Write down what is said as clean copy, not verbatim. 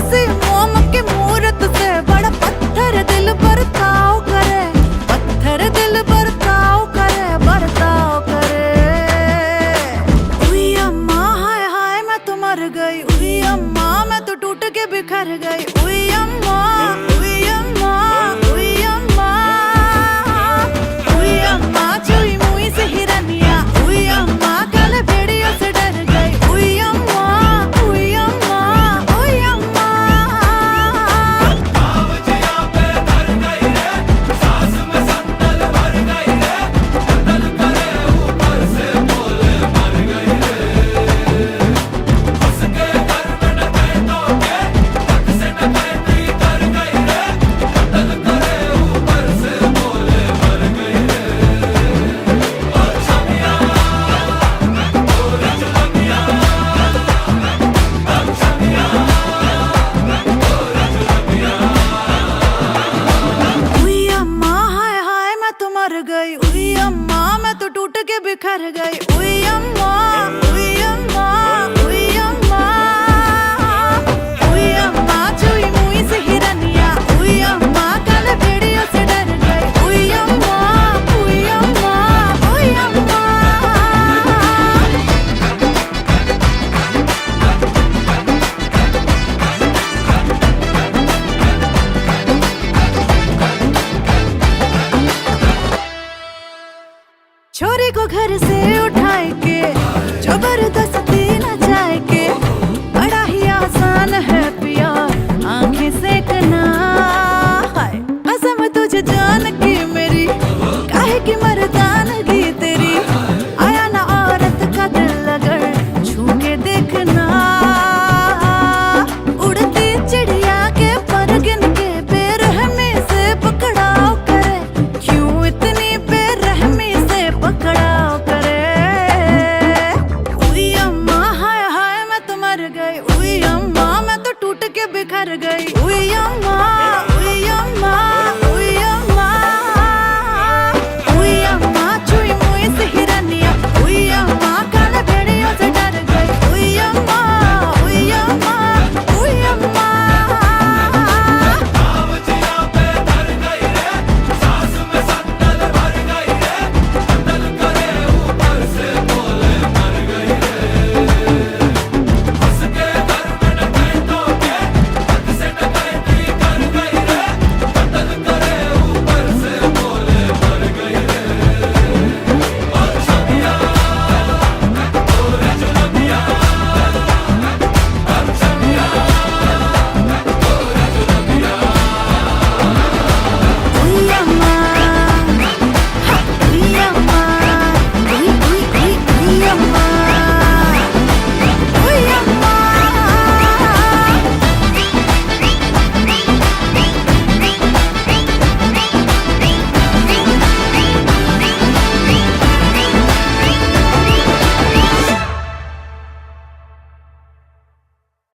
सी मोम की मूरत से बड़ा पत्थर दिल बर्ताव करे, पत्थर दिल बर्ताव करे, बर्ताव करे। उई अम्मा हाय हाय मैं तो मर गई, उई अम्मा मैं तो टूट के बिखर गई। उई अम्मा, उई अम्मा, उई अम्मा, उई अम्मा चुई मुई से हिरनिया। उई अम्मा काले भेड़ियों से डर गई। उई अम्मा, उई अम्मा, उई अम्मा। आवजिया पे धर गई रे, सांस में संदल भर गई रे, कतल करे ऊपर से बोले मर गई रे। हंस के घर में न गए तो के, तक से न गए कर गई रे, कतल करे ऊपर से बोले मर गई रे। और छमिया, और जुलमिया, और छमिया, और जुलमिया। उई अम्मा हाय हाय मैं तो मर गई। उई अम्मा मैं तो टूट के बिखर गई। उई अम्मा, उई अम्मा, उई अम्मा, उई अम्मा चुई मुई से हिरनिया। उई अम्मा काले भेड़ियों से डर गई। उई अम्मा, उई अम्मा, उई अम्मा। छोरी को घर से उठाए के जबरदस्ती न जाए के, बड़ा ही आसान है पिया आंखें सेकना। हाय कसम तुझे जान की मेरी, काहे की मर्दानगी तेरी। आया ना औरत का दिल अगर छू के देखना। उड़ती चिड़िया के पर गिन के बेरहमी से पकड़ाव करे, क्यों इतनी बेरहमी से पकड़ाव करे। उई अम्मा हाय हाय मैं तो मर गई। उई अम्मा मैं तो टूट के बिखर गई। उई अम्मा।